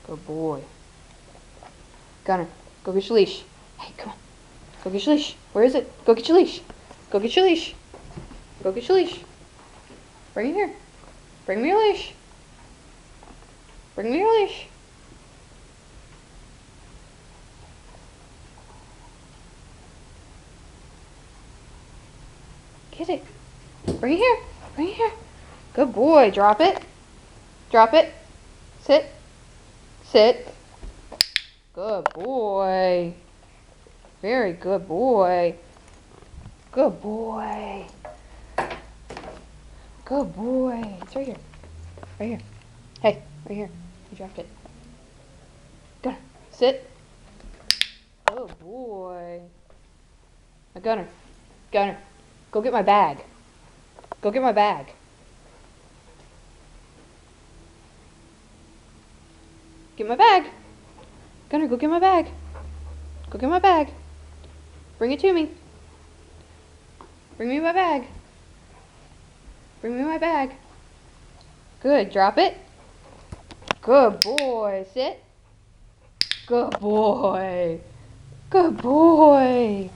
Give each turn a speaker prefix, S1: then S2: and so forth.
S1: Good boy. Gunner, go get your leash. Hey, come on. Go get your leash. Where is it? Go get your leash. Go get your leash. Go get your leash. Bring it here. Bring me your leash. Bring me your leash. Get it. Bring it here. Bring it here. Good boy. Drop it. Drop it. Sit. Sit. Good boy. Very good boy. Good boy. Good boy. It's right here. Right here. Hey, right here. You dropped it. Gunner, sit. Good boy. Now, Gunner. Gunner, go get my bag. Go get my bag. Get my bag. Gunner, go get my bag. Go get my bag. Bring it to me. Bring me my bag. Bring me my bag. Good. Drop it. Good boy. Sit. Good boy. Good boy.